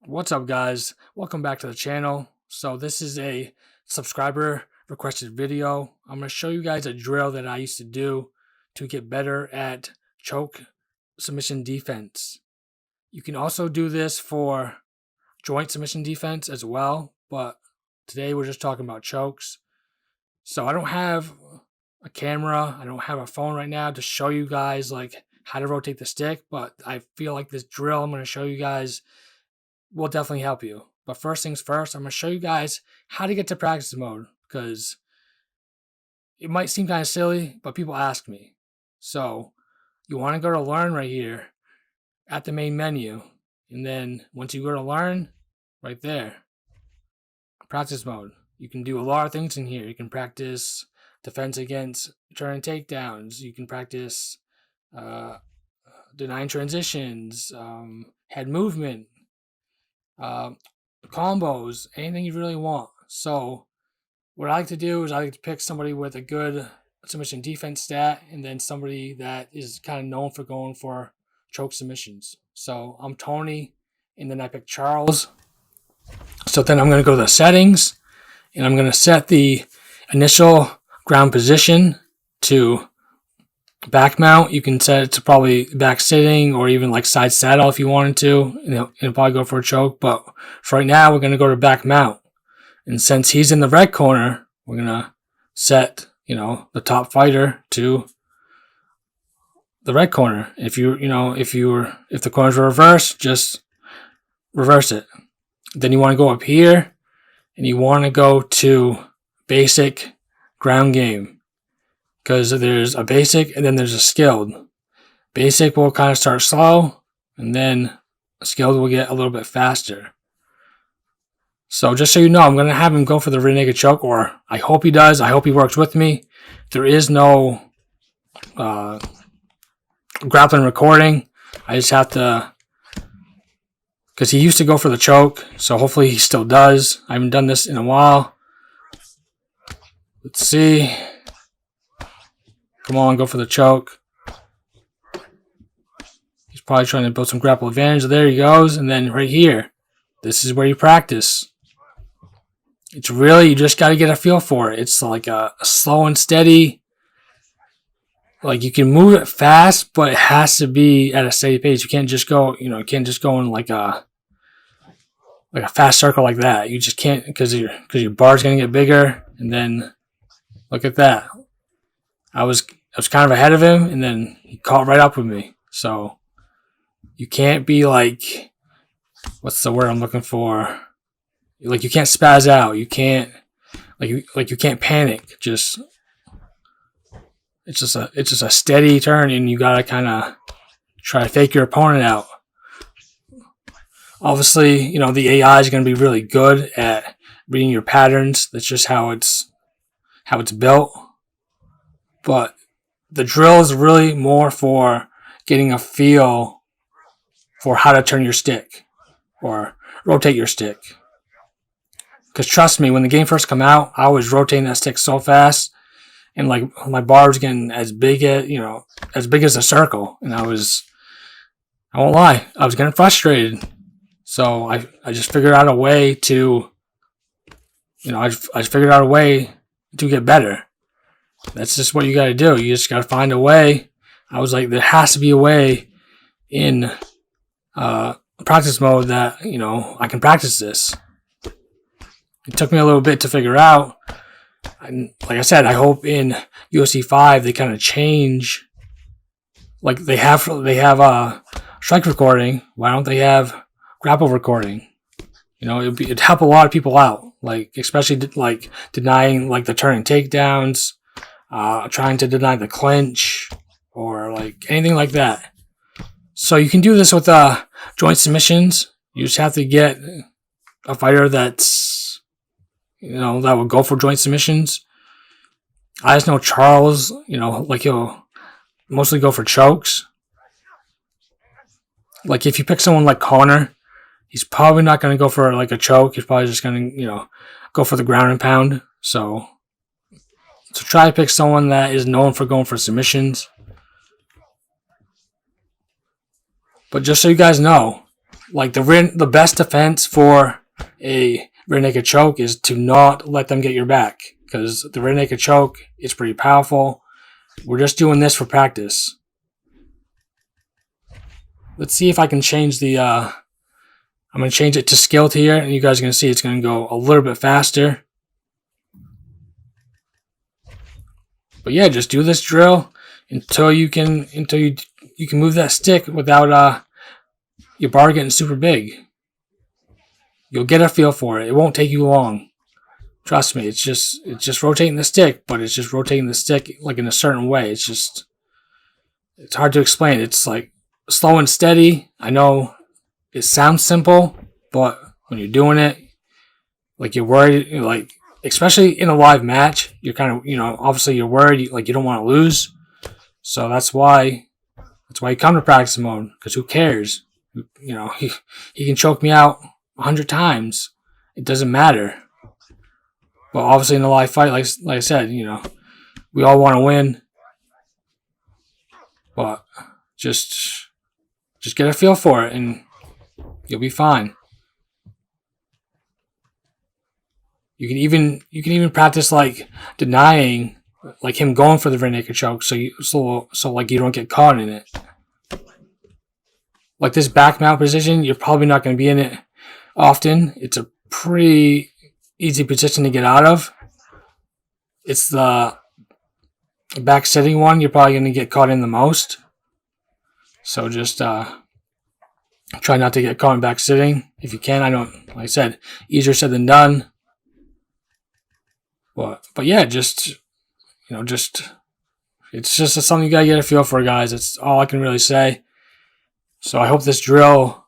What's up, guys? Welcome back to the channel. So this is a subscriber requested video. I'm going to show you guys a drill that I used to do to get better at choke submission defense. You can also do this for joint submission defense as well, but today we're just talking about chokes. So I don't have a camera, I don't have a phone right now to show you guys like how to rotate the stick, but I feel like this drill I'm going to show you guys will definitely help you. But first things first, I'm going to show you guys how to get to practice mode, because it might seem kind of silly, but people ask me. So you want to go to learn right here at the main menu. And then once you go to learn, right there, practice mode. You can do a lot of things in here. You can practice defense against turn and takedowns. You can practice denying transitions, head movement, combos, anything you really want. So what I like to do is I like to pick somebody with a good submission defense stat, and then somebody that is kind of known for going for choke submissions. So I'm Tony, and then I pick Charles. So then I'm going to go to the settings, and I'm going to set the initial ground position to back mount. You can set it to probably back sitting or even like side saddle if you wanted to, and it'll probably go for a choke. But for right now, we're going to go to back mount. And since he's in the red corner, we're going to set, the top fighter to the red corner. If the corners were reversed, just reverse it. Then you want to go up here and you want to go to basic ground game, because there's a basic and then there's a skilled. Basic will kind of start slow, and then skilled will get a little bit faster. So just so you know, I'm going to have him go for the rear naked choke, or I hope he does. I hope he works with me. There is no grappling recording. I just have to, because he used to go for the choke, so hopefully he still does. I haven't done this in a while. Let's see. Come on, go for the choke. He's probably trying to build some grapple advantage. There he goes. And then right here, this is where you practice. It's really, you just got to get a feel for it. It's like a slow and steady. Like you can move it fast, but it has to be at a steady pace. You can't just go, you can't just go in like a fast circle like that. You just can't, because your bar's going to get bigger. And then look at that. I was kind of ahead of him, and then he caught right up with me. So you can't be like, what's the word I'm looking for? Like you can't spaz out. You can't you can't panic. It's just a steady turn, and you gotta kind of try to fake your opponent out. Obviously, the AI is going to be really good at reading your patterns. That's just how it's built. But the drill is really more for getting a feel for how to turn your stick or rotate your stick. Because trust me, when the game first came out, I was rotating that stick so fast, and like my bar was getting as big as a circle, and I won't lie, I was getting frustrated. So I just figured out a way to, I just figured out a way to get better. That's just what you got to do. You just got to find a way. I was like, there has to be a way in practice mode that, I can practice this. It took me a little bit to figure out. And like I said, I hope in UFC 5 they kind of change. Like they have strike recording. Why don't they have grapple recording? It'd help a lot of people out. Like especially like denying like the turn and takedowns. Trying to deny the clinch, or like anything like that. So you can do this with joint submissions. You just have to get a fighter that's, that would go for joint submissions. I just know Charles, like he'll mostly go for chokes. Like if you pick someone like Connor, he's probably not going to go for like a choke. He's probably just going to, go for the ground and pound. So try to pick someone that is known for going for submissions. But just so you guys know, Like the best defense for a rear naked choke is to not let them get your back, because the rear naked choke is pretty powerful. We're just doing this for practice. Let's see if I can change the. I'm going to change it to skilled here, and you guys are going to see it's going to go a little bit faster. But yeah, just do this drill until you can move that stick without your bar getting super big. You'll get a feel for it. It won't take you long. Trust me, it's just rotating the stick, but it's just rotating the stick like in a certain way. It's hard to explain. It's like slow and steady. I know it sounds simple, but when you're doing it, like you're worried, like especially in a live match, you're kind of, obviously you're worried, like you don't want to lose. So that's why you come to practice mode, because who cares? He can choke me out 100 times. It doesn't matter. But obviously in a live fight, like I said, we all want to win. But just get a feel for it, and you'll be fine. You can even practice like denying, like him going for the rear naked choke, so like you don't get caught in it. Like this back mount position, you're probably not going to be in it often. It's a pretty easy position to get out of. It's the back sitting one you're probably going to get caught in the most. So just try not to get caught in back sitting if you can. I know, like I said, easier said than done. But yeah, just it's just something you gotta get a feel for, guys. It's all I can really say. So I hope this drill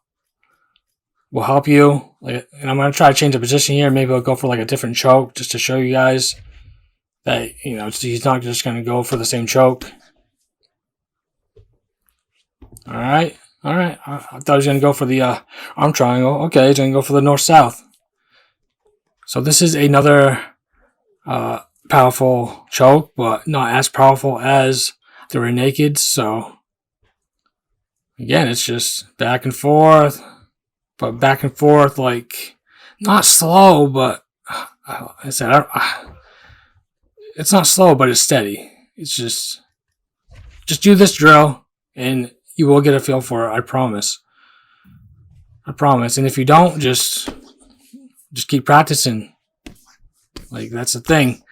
will help you. And I'm gonna try to change the position here. Maybe I'll go for like a different choke just to show you guys that he's not just gonna go for the same choke. All right. I thought he was gonna go for the arm triangle. Okay, he's gonna go for the north-south. So this is another powerful choke, but not as powerful as the rear naked. So again, it's just back and forth, like not slow, but I said it's not slow, but it's steady. It's just do this drill and you will get a feel for it. I promise. And if you don't, just keep practicing. Like, that's the thing.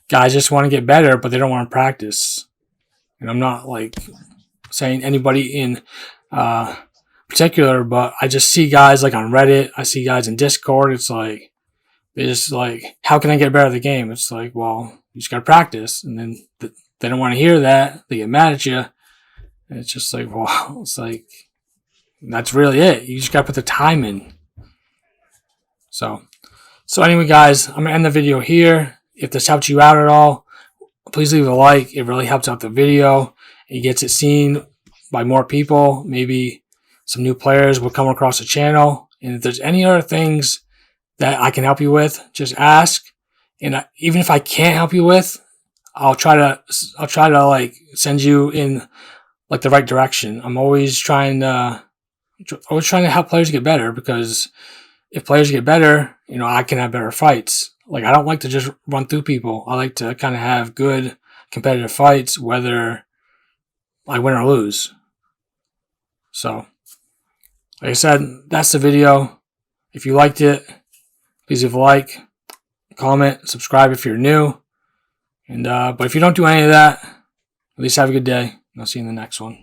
Guys just want to get better, but they don't want to practice. And I'm not like saying anybody in particular, but I just see guys like on Reddit. I see guys in Discord. It's like, they just like, how can I get better at the game? It's like, well, you just got to practice. And then they don't want to hear that. They get mad at you. And it's just like, well, it's like, that's really it. You just got to put the time in. So anyway, guys, I'm going to end the video here. If this helped you out at all, please leave a like. It really helps out the video. It gets it seen by more people. Maybe some new players will come across the channel. And if there's any other things that I can help you with, just ask. And even if I can't help you with, I'll try to like send you in like the right direction. I'm always trying to help players get better, because if players get better, I can have better fights. Like, I don't like to just run through people. I like to kind of have good competitive fights, whether I win or lose. So, like I said, that's the video. If you liked it, please leave a like, comment, subscribe if you're new. And but if you don't do any of that, at least have a good day. I'll see you in the next one.